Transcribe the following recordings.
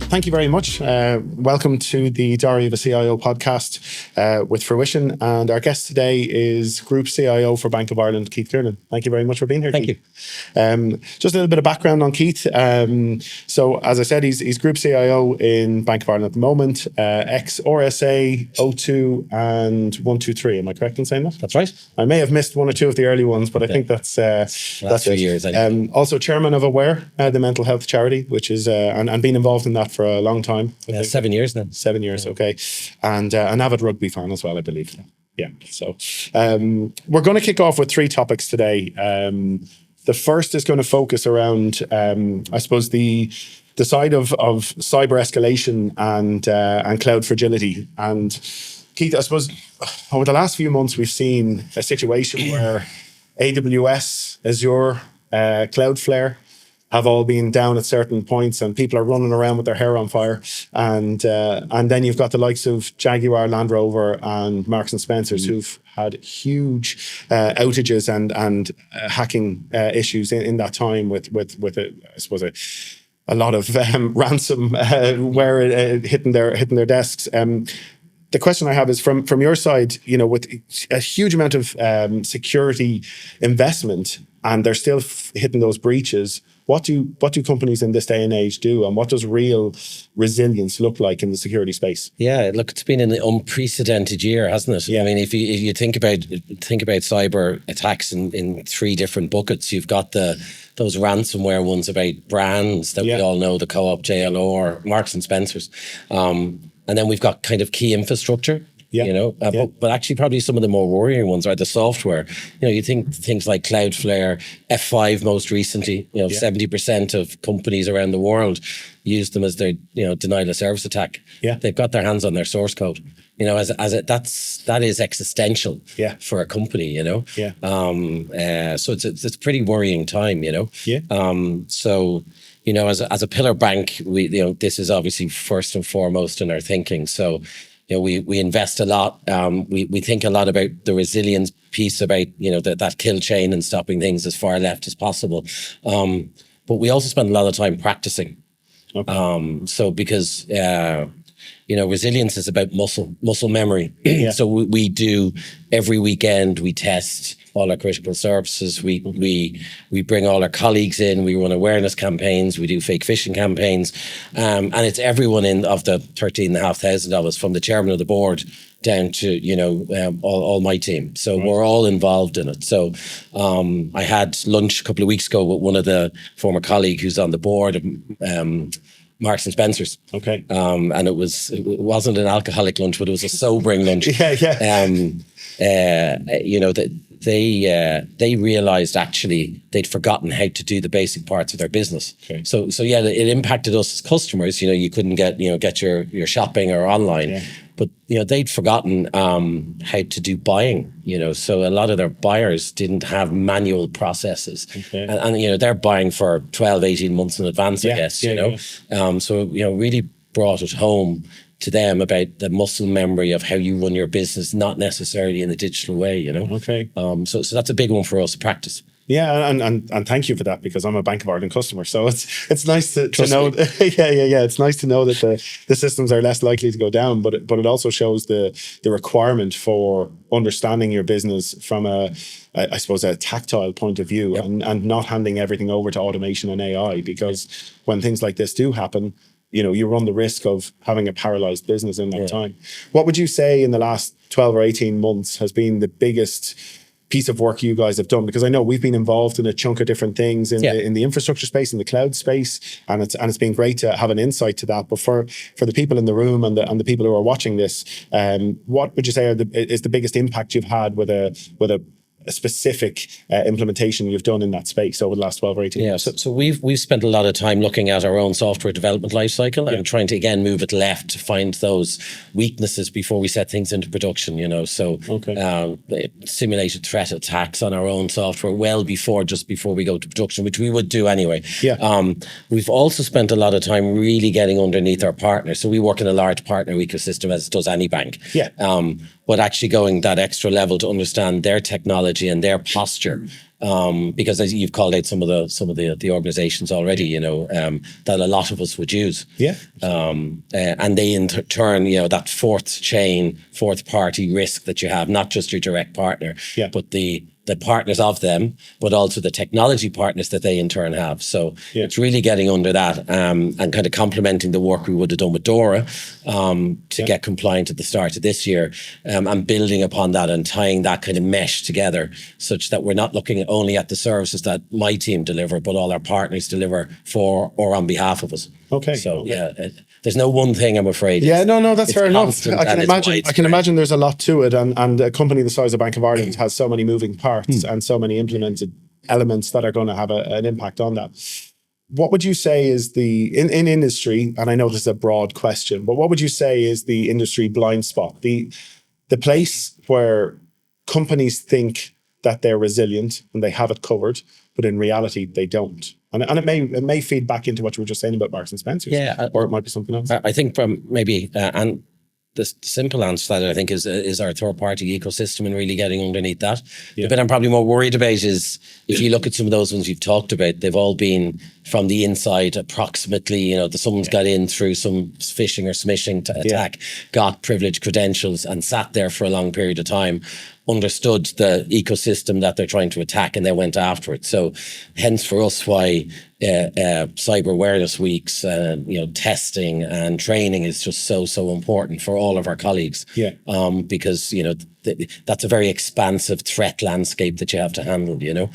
thank you very much. Welcome to the Diary of a CIO podcast with Fruition. And our guest today is Group CIO for Bank of Ireland, Kiernan. Thank you very much for being here, Thank Keith. you. Just a little bit of background on Keith. So, as I said, he's Group CIO in Bank of Ireland at the moment, ex-RSA, O2 and 123. Am I correct in saying that? That's right. I may have missed one or two of the early ones, but I think that's 3 years. also chairman of Aware, the mental health charity, which is and been involved in that for a long time. 7 years now. 7 years, okay. And an avid rugby fan as well, I believe. Yeah. So we're going to kick off with 3 topics today. The first is going to focus around, I suppose, the side of cyber escalation and cloud fragility. And Keith, I suppose over the last few months, we've seen a situation where AWS, Azure, Cloudflare have all been down at certain points, and people are running around with their hair on fire. And then you've got the likes of Jaguar, Land Rover, and Marks and Spencers, who've had huge outages and hacking issues in that time with I suppose a lot of ransomware hitting their desks. The question I have is from your side, with a huge amount of security investment, and they're still hitting those breaches. What do companies in this day and age do, and what does real resilience look like in the security space? Yeah, look, it's been an unprecedented year, hasn't it? Yeah. I mean, if you think about cyber attacks in 3 different buckets, you've got those ransomware ones about brands that we all know, the Co-op, JLR, Marks and Spencers, and then we've got kind of key infrastructure. But actually probably some of the more worrying ones are the software. You think things like Cloudflare, F5 most recently, 70% of companies around the world use them as their, denial of service attack. Yeah. They've got their hands on their source code. That is existential for a company, So it's a pretty worrying time, So, as a pillar bank, this is obviously first and foremost in our thinking. So, we invest a lot. We think a lot about the resilience piece, about that kill chain and stopping things as far left as possible. But we also spend a lot of time practicing. Okay. So because resilience is about muscle memory. So we do every weekend. We test all our critical services. We bring all our colleagues in. We run awareness campaigns. We do fake phishing campaigns, and it's everyone of the 13,500 of us, from the chairman of the board down to all my team. So we're all involved in it. So I had lunch a couple of weeks ago with one of the former colleague who's on the board of Marks and Spencers. Okay. And it wasn't an alcoholic lunch, but it was a sobering lunch. They realized actually they'd forgotten how to do the basic parts of their business. Okay. So it impacted us as customers. You couldn't get your shopping or online. Yeah. But they'd forgotten how to do buying. So a lot of their buyers didn't have manual processes, and they're buying for 12, 18 months in advance, I guess. So really brought it home to them about the muscle memory of how you run your business, not necessarily in the digital way. Okay. So that's a big one for us to practice. Yeah, and thank you for that, because I'm a Bank of Ireland customer, so it's nice to know. It's nice to know that the systems are less likely to go down, but it also shows the requirement for understanding your business from a tactile point of view, and not handing everything over to automation and AI, because when things like this do happen, you run the risk of having a paralyzed business in that time. What would you say in the last 12 or 18 months has been the biggest piece of work you guys have done? Because I know we've been involved in a chunk of different things in the infrastructure space, in the cloud space, and it's been great to have an insight to that. But for the people in the room and the people who are watching this, what would you say is the biggest impact you've had with a specific implementation you've done in that space over the last 12 or 18 years? So we've spent a lot of time looking at our own software development lifecycle and trying to again move it left to find those weaknesses before we set things into production. Simulated threat attacks on our own software just before we go to production, which we would do anyway. We've also spent a lot of time really getting underneath our partners. So we work in a large partner ecosystem, as does any bank. But actually going that extra level to understand their technology and their posture because as you've called out some of the organizations already, you know, that a lot of us would use. Yeah. And they in turn, you know, that fourth party risk that you have, not just your direct partner, but the partners of them, but also the technology partners that they in turn have. So it's really getting under that and kind of complementing the work we would have done with Dora to get compliant at the start of this year, and building upon that and tying that kind of mesh together such that we're not looking only at the services that my team deliver, but all our partners deliver for or on behalf of us. Okay. So there's no one thing, I'm afraid. Yeah, no, that's fair enough. I can imagine there's a lot to it, and a company the size of Bank of Ireland has so many moving parts and so many implemented elements that are going to have an impact on that. What would you say is in industry, and I know this is a broad question, but what would you say is the industry blind spot? The place where companies think that they're resilient and they have it covered, but in reality they don't. And it may feed back into what you were just saying about Marks and Spencer's, or it might be something else. I think from maybe and the simple answer to that, I think, is our third party ecosystem and really getting underneath that. The bit I'm probably more worried about is if you look at some of those ones you've talked about, they've all been from the inside approximately, you know, someone's got in through some phishing or smishing attack, got privileged credentials and sat there for a long period of time, understood the ecosystem that they're trying to attack, and they went after it. So hence for us why cyber awareness weeks, you know, testing and training is just so important for all of our colleagues. Because, you know, that's a very expansive threat landscape that you have to handle, you know.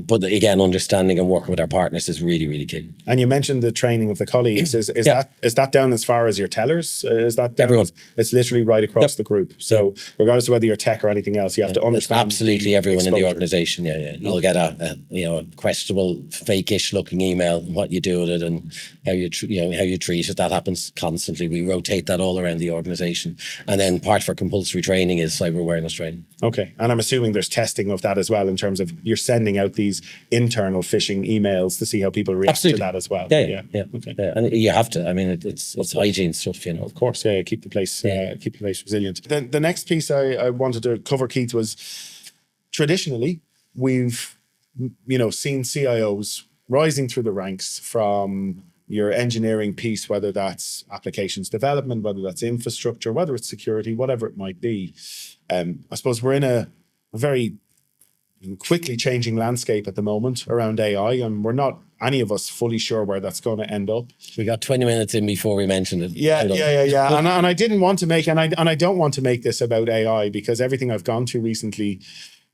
But again, understanding and working with our partners is really key. And you mentioned the training of the colleagues. Is that down as far as your tellers? Is that down? Everyone? It's literally right across the group. So regardless of whether you're tech or anything else, you have to understand. Absolutely everyone in the organization. You'll get a questionable, fake-ish looking email, what you do with it and how you treat it. That happens constantly. We rotate that all around the organization. And then part of our compulsory training is cyber awareness training. Okay. And I'm assuming there's testing of that as well, in terms of you're sending out these internal phishing emails to see how people react to that as well. Yeah. Okay. And you have to. I mean, it's hygiene stuff, you know. Of course, keep the place resilient. The next piece I wanted to cover, Keith, was traditionally we've seen CIOs rising through the ranks from your engineering piece, whether that's applications development, whether that's infrastructure, whether it's security, whatever it might be. I suppose we're in a very quickly changing landscape at the moment around AI, and we're not, any of us, fully sure where that's going to end up. We got 20 minutes in before we mentioned it. Yeah. And I didn't want to make, and I don't want to make this about AI, because everything I've gone through recently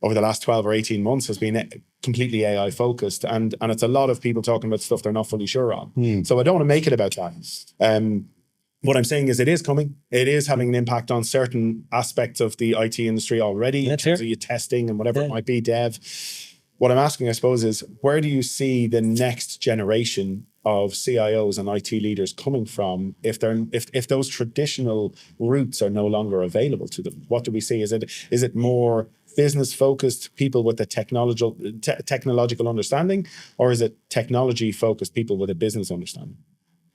over the last 12 or 18 months has been completely AI focused. And it's a lot of people talking about stuff they're not fully sure on. So I don't want to make it about that. What I'm saying is it is coming. It is having an impact on certain aspects of the IT industry already, in terms of your testing and whatever it might be, dev. What I'm asking, I suppose, is where do you see the next generation of CIOs and IT leaders coming from if those traditional routes are no longer available to them? What do we see? Is it more business focused people with a technological understanding, or is it technology focused people with a business understanding?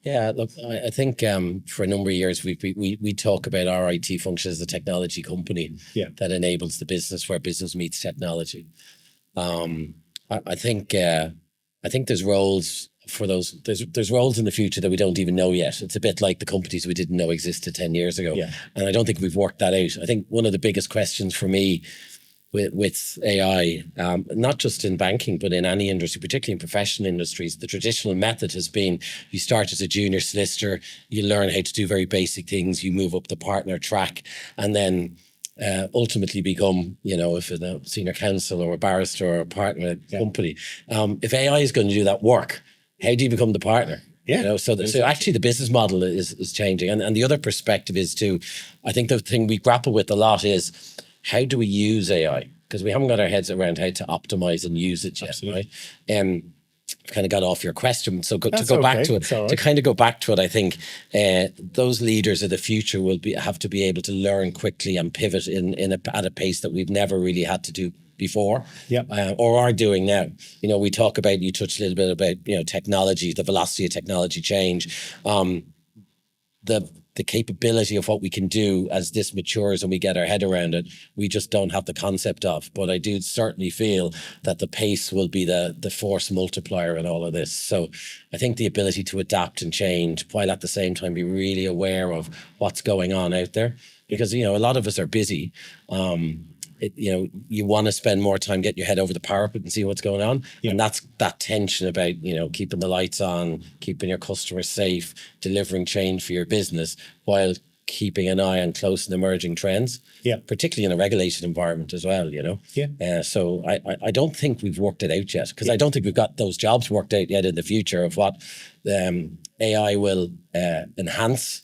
Yeah, look, I think for a number of years we talk about our IT function as a technology company that enables the business, where business meets technology. I think there's roles for those. There's roles in the future that we don't even know yet. It's a bit like the companies we didn't know existed 10 years ago. And I don't think we've worked that out. I think one of the biggest questions for me with AI, not just in banking, but in any industry, particularly in professional industries, the traditional method has been you start as a junior solicitor, you learn how to do very basic things, you move up the partner track, and then ultimately become, if a senior counsel or a barrister or a partner at a company. If AI is going to do that work, how do you become the partner? So actually the business model is changing. And the other perspective is too, I think the thing we grapple with a lot is, how do we use AI? Because we haven't got our heads around how to optimize and use it yet, right? Kind of got off your question. So to go back to it, I think those leaders of the future will have to be able to learn quickly and pivot at a pace that we've never really had to do before, or are doing now. We talk about, you touched a little bit about, technology, the velocity of technology change. The the capability of what we can do as this matures and we get our head around it, we just don't have the concept of. But I do certainly feel that the pace will be the force multiplier in all of this. So I think the ability to adapt and change while at the same time be really aware of what's going on out there. Because, you know, a lot of us are busy. You know, you want to spend more time getting your head over the parapet and see what's going on. Yeah. And that's that tension about, you know, keeping the lights on, keeping your customers safe, delivering change for your business while keeping an eye on close and emerging trends. Yeah. Particularly in a regulated environment as well, you know. Yeah. So I don't think we've worked it out yet, because I don't think we've got those jobs worked out yet in the future of what AI will enhance.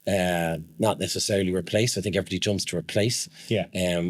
Not necessarily replace. I think everybody jumps to replace. Yeah.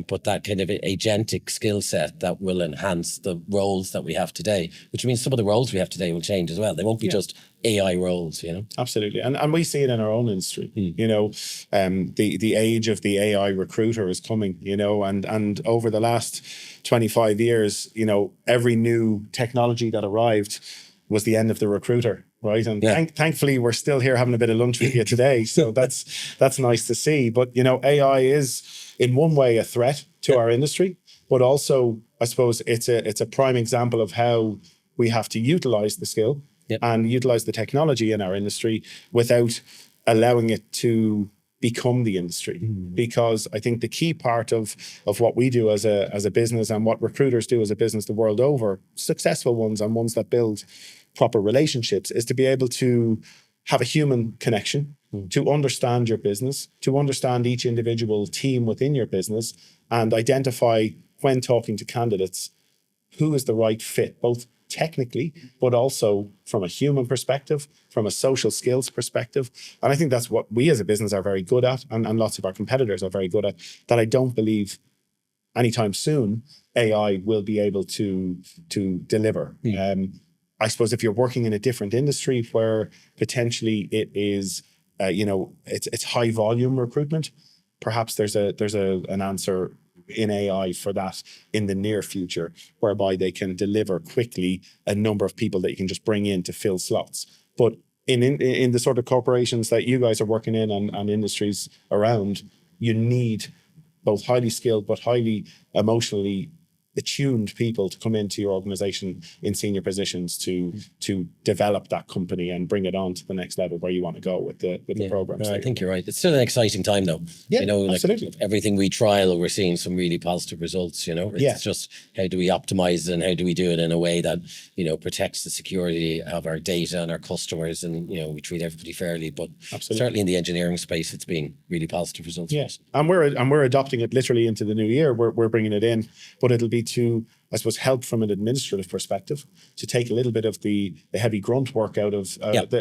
But that kind of agentic skill set that will enhance the roles that we have today, which means some of the roles we have today will change as well. They won't be just AI roles, you know. Absolutely, and we see it in our own industry. You know, the age of the AI recruiter is coming. You know, and over the last 25 years, you know, every new technology that arrived was the end of the recruiter. Right. And thankfully, we're still here having a bit of lunch with you today. So that's nice to see. But, you know, AI is in one way a threat to our industry, but also, I suppose, it's a prime example of how we have to utilize the skill and utilize the technology in our industry without allowing it to become the industry. Because I think the key part of what we do as a business and what recruiters do as a business the world over, successful ones and ones that build proper relationships, is to be able to have a human connection, to understand your business, to understand each individual team within your business, and identify, when talking to candidates, who is the right fit, both technically, but also from a human perspective, from a social skills perspective. And I think that's what we as a business are very good at, and lots of our competitors are very good at, that I don't believe anytime soon AI will be able to deliver. I suppose if you're working in a different industry where potentially it is, you know, it's high volume recruitment, perhaps there's an answer in AI for that in the near future, whereby they can deliver quickly a number of people that you can just bring in to fill slots. But in the sort of corporations that you guys are working in and industries around, you need both highly skilled but highly emotionally attuned people to come into your organization in senior positions to develop that company and bring it on to the next level where you want to go with the programs. I think you're right. It's still an exciting time though. Yeah, you know, like absolutely. Everything we trial, we're seeing some really positive results, you know. It's just how do we optimize it and how do we do it in a way that, you know, protects the security of our data and our customers, and, you know, we treat everybody fairly. But certainly in the engineering space, it's been really positive results. Yes. And we're adopting it literally into the new year. We're bringing it in, but it'll be to, I suppose, help from an administrative perspective, to take a little bit of the heavy grunt work out of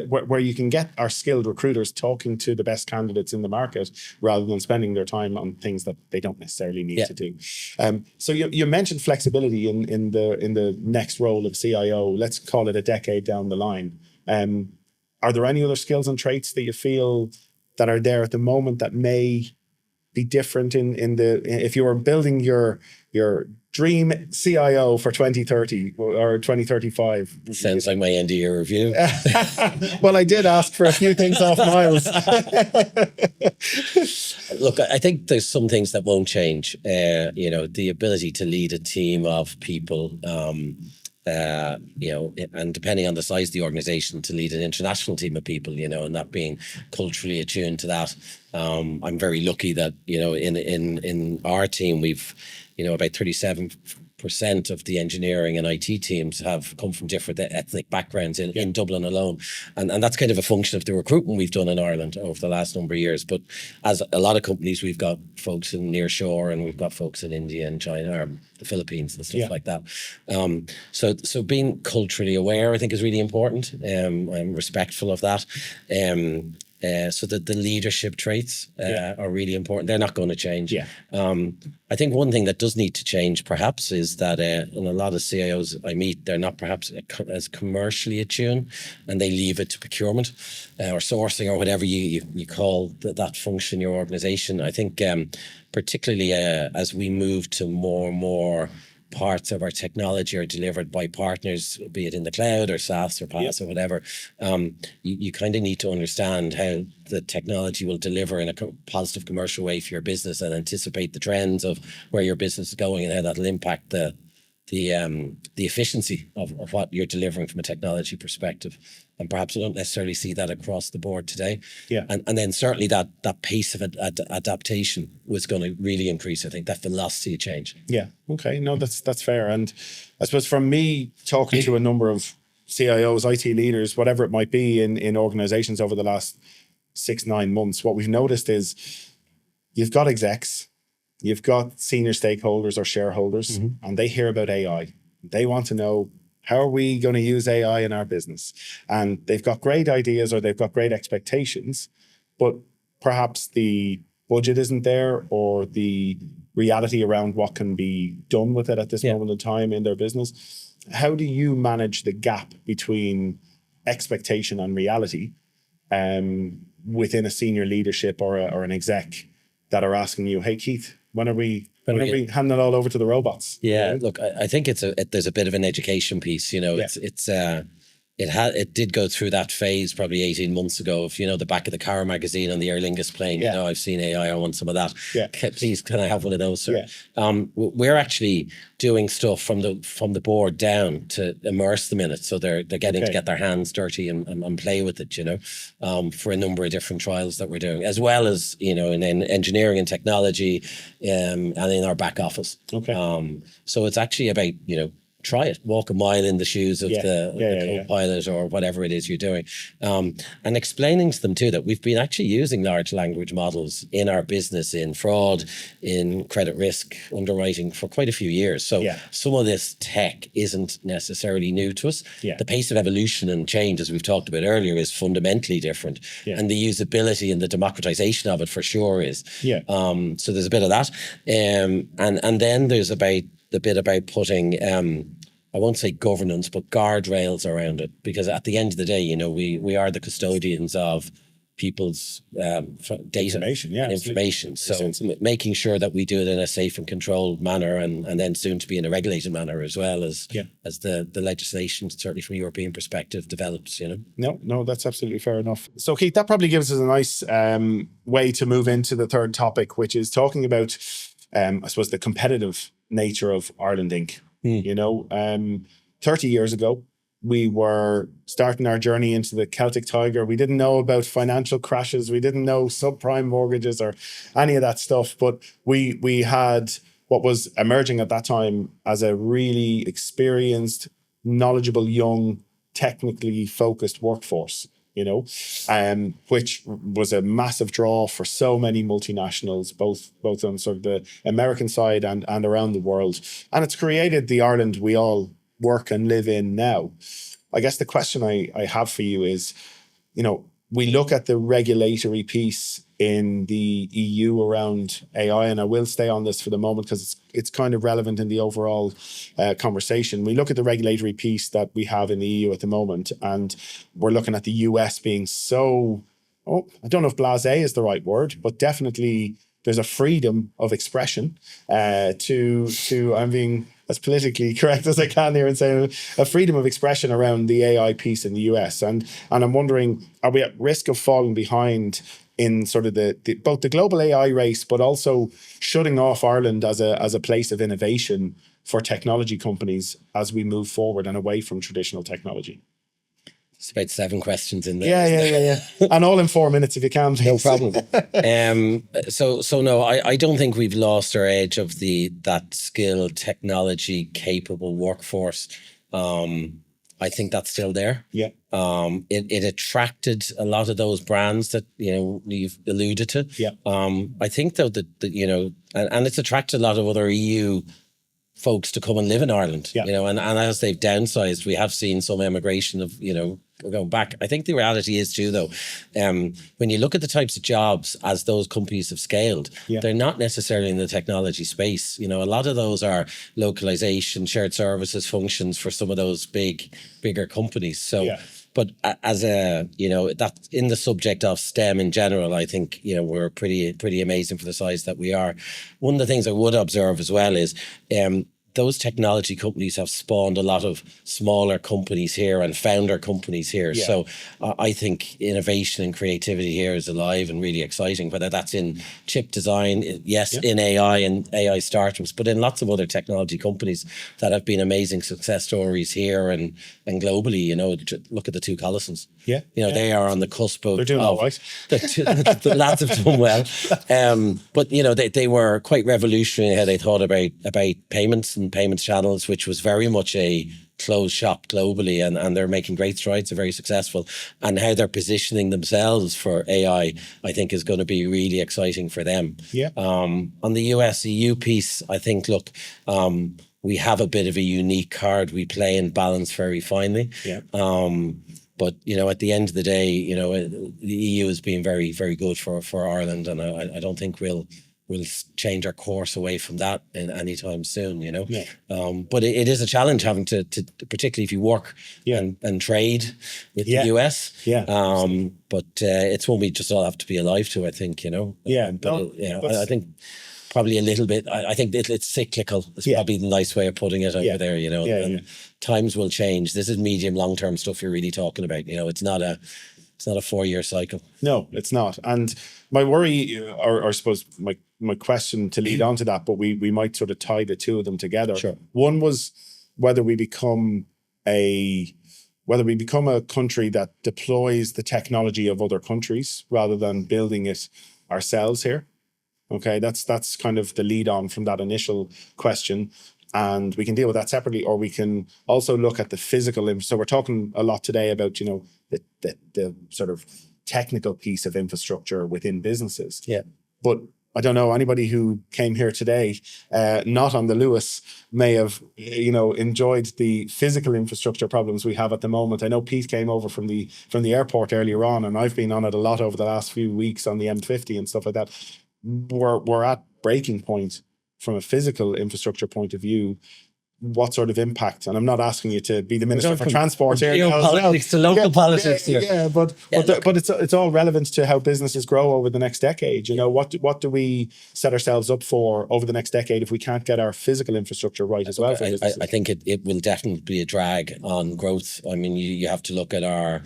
where you can get our skilled recruiters talking to the best candidates in the market rather than spending their time on things that they don't necessarily need to do. So you mentioned flexibility in the next role of CIO. Let's call it a decade down the line. Are there any other skills and traits that you feel that are there at the moment that may be different if you were building your dream CIO for 2030 or 2035? Sounds like my end of year review. Well, I did ask for a few things off Miles. Look, I think there's some things that won't change. You know, the ability to lead a team of people, you know, and depending on the size of the organization, to lead an international team of people, you know, and that being culturally attuned to that. I'm very lucky that, you know, in our team, we've, you know, about 37% of the engineering and IT teams have come from different ethnic backgrounds in Dublin alone. And that's kind of a function of the recruitment we've done in Ireland over the last number of years. But as a lot of companies, we've got folks in nearshore, and we've got folks in India and China, or the Philippines and stuff like that. So being culturally aware, I think, is really important. I'm respectful of that. So that the leadership traits are really important. They're not going to change. I think one thing that does need to change perhaps is that in a lot of CIOs I meet, they're not perhaps as commercially attuned, and they leave it to procurement or sourcing or whatever you call that function in your organization. I think particularly as we move to more and more parts of our technology are delivered by partners, be it in the cloud or SaaS or PaaS or whatever, you kind of need to understand how the technology will deliver in a positive commercial way for your business and anticipate the trends of where your business is going and how that'll impact the efficiency of what you're delivering from a technology perspective. And perhaps we don't necessarily see that across the board today. Yeah. And then certainly that pace of adaptation was going to really increase, I think, that velocity of change. Yeah. Okay. No, that's fair. And I suppose from me talking to a number of CIOs, IT leaders, whatever it might be in organizations over the last 6-9 months, what we've noticed is you've got execs, you've got senior stakeholders or shareholders, and they hear about AI. They want to know, how are we going to use AI in our business? And they've got great ideas or they've got great expectations, but perhaps the budget isn't there or the reality around what can be done with it at this moment in time in their business. How do you manage the gap between expectation and reality within a senior leadership or an exec that are asking you, hey, Keith, when are we handing it all over to the robots? Yeah, look, I think there's a bit of an education piece. It did go through that phase probably 18 months ago of, the back of the car magazine on the Aer Lingus plane. I've seen AI, I want some of that. Please, can I have one of those, sir? We're actually doing stuff from the board down to immerse them in it. So they're getting to get their hands dirty and play with it, for a number of different trials that we're doing, as well as, in engineering and technology and in our back office. So it's actually about, try it, walk a mile in the shoes of the co-pilot or whatever it is you're doing. And explaining to them too that we've been actually using large language models in our business, in fraud, in credit risk underwriting for quite a few years. So some of this tech isn't necessarily new to us. The pace of evolution and change, as we've talked about earlier, is fundamentally different. And the usability and the democratization of it for sure is. So there's a bit of that. And then there's the bit about putting, I won't say governance, but guardrails around it. Because at the end of the day, we are the custodians of people's data and information. So making sure that we do it in a safe and controlled manner and then soon to be in a regulated manner as well as the legislation, certainly from a European perspective, develops, No, that's absolutely fair enough. So Keith, that probably gives us a nice way to move into the third topic, which is talking about, I suppose, the competitive nature of Ireland Inc. 30 years ago, we were starting our journey into the Celtic Tiger. We didn't know about financial crashes. We didn't know subprime mortgages or any of that stuff. But we had what was emerging at that time as a really experienced, knowledgeable, young, technically focused workforce. Which was a massive draw for so many multinationals, both on sort of the American side and around the world. And it's created the Ireland we all work and live in now. I guess the question I have for you is, we look at the regulatory piece in the EU around AI, and I will stay on this for the moment because it's kind of relevant in the overall conversation. We look at the regulatory piece that we have in the EU at the moment, and we're looking at the US being so, I don't know if blasé is the right word, but definitely there's a freedom of expression I'm being as politically correct as I can here and saying a freedom of expression around the AI piece in the US. And I'm wondering, are we at risk of falling behind in sort of both the global AI race, but also shutting off Ireland as a place of innovation for technology companies as we move forward and away from traditional technology? It's about 7 questions in there. Yeah. And all in 4 minutes if you can, please. No problem. So no, I don't think we've lost our edge of that skilled, technology capable workforce. I think that's still there. It attracted a lot of those brands that you've alluded to. I think though that and it's attracted a lot of other EU folks to come and live in Ireland. And as they've downsized, we have seen some emigration of going back. I think the reality is too, though, when you look at the types of jobs as those companies have scaled, they're not necessarily in the technology space. A lot of those are localization, shared services functions for some of those bigger companies. So, but as that's in the subject of STEM in general, I think, we're pretty amazing for the size that we are. One of the things I would observe as well is, those technology companies have spawned a lot of smaller companies here and founder companies here. Yeah. So I think innovation and creativity here is alive and really exciting, whether that's in chip design, yes, in AI and AI startups, but in lots of other technology companies that have been amazing success stories here and globally. You know, look at the two Collisons. Yeah. You know, they are on the cusp of... They're doing all right. The lads have done well. But, you know, they were quite revolutionary how they thought about payments and payments channels, which was very much a closed shop globally, and they're making great strides. They're very successful, and how they're positioning themselves for AI, I think, is going to be really exciting for them. Yeah. On the US EU piece, I think, look, we have a bit of a unique card we play and balance very finely. Yeah. But, you know, at the end of the day, you know, the EU has been very, very good for Ireland, and I don't think we'll change our course away from that in any time soon, you know. Yeah. But it is a challenge having to particularly if you work and trade with the US. Yeah. But it's one we just all have to be alive to, I think, you know. Yeah. I think probably a little bit. I think it's cyclical. It's probably the nice way of putting it over there, you know. And times will change. This is medium, long-term stuff you're really talking about. You know, it's not a 4-year cycle. No, it's not. And my worry, or I suppose my question to lead on to that, but we might sort of tie the two of them together. Sure. One was whether we become a country that deploys the technology of other countries rather than building it ourselves here. Okay, that's kind of the lead on from that initial question. And we can deal with that separately, or we can also look at the physical. So we're talking a lot today about, you know, the sort of technical piece of infrastructure within businesses. Yeah. But I don't know, anybody who came here today, not on the Lewis, may have, you know, enjoyed the physical infrastructure problems we have at the moment. I know Pete came over from the airport earlier on, and I've been on it a lot over the last few weeks on the M50 and stuff like that. We're at breaking point from a physical infrastructure point of view. What sort of impact? And I'm not asking you to be the Minister for Transport here. Geopolitics to local politics here. Yeah, but it's all relevant to how businesses grow over the next decade. You know, what do we set ourselves up for over the next decade if we can't get our physical infrastructure right as well? I think it will definitely be a drag on growth. I mean, you have to look at our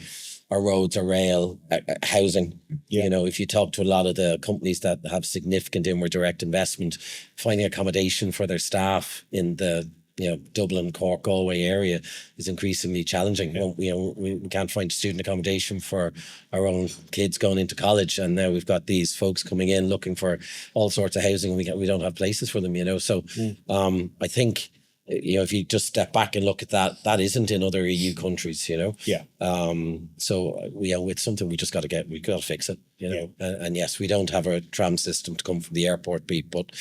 roads, our rail, housing. You know, if you talk to a lot of the companies that have significant inward direct investment, finding accommodation for their staff in the, you know, Dublin, Cork, Galway area is increasingly challenging. You know, we can't find student accommodation for our own kids going into college, and now we've got these folks coming in looking for all sorts of housing, and we don't have places for them. You know, so I think, you know, if you just step back and look at that isn't in other EU countries, you know. Yeah. So it's something we just got to fix it, you know. And yes, we don't have a tram system to come from the airport, Pete, but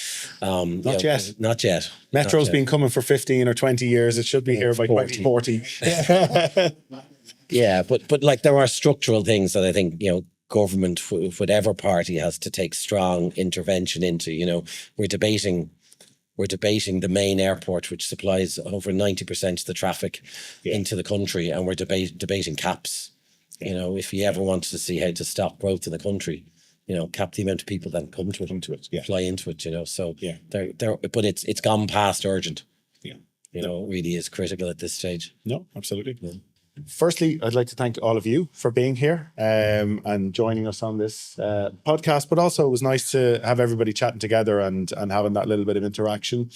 not yet. Not yet. Metro's been coming for 15 or 20 years. It should be here by 2040. Yeah, but like there are structural things that I think, you know, government, whatever party, has to take strong intervention into. You know, we're debating the main airport, which supplies over 90% of the traffic into the country, and we're debating caps. You know, if you ever wanted to see how to stop growth in the country, you know, cap the amount of people that come to it, fly into it. You know, so but it's gone past urgent. Yeah, you know, it really is critical at this stage. No, absolutely. Yeah. Firstly, I'd like to thank all of you for being here and joining us on this podcast, but also it was nice to have everybody chatting together and having that little bit of interaction.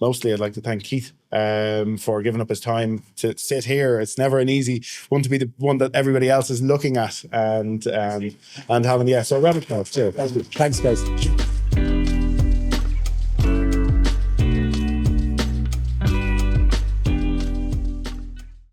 Mostly, I'd like to thank Keith for giving up his time to sit here. It's never an easy one to be the one that everybody else is looking at and having, so a round of applause too. Thanks, guys.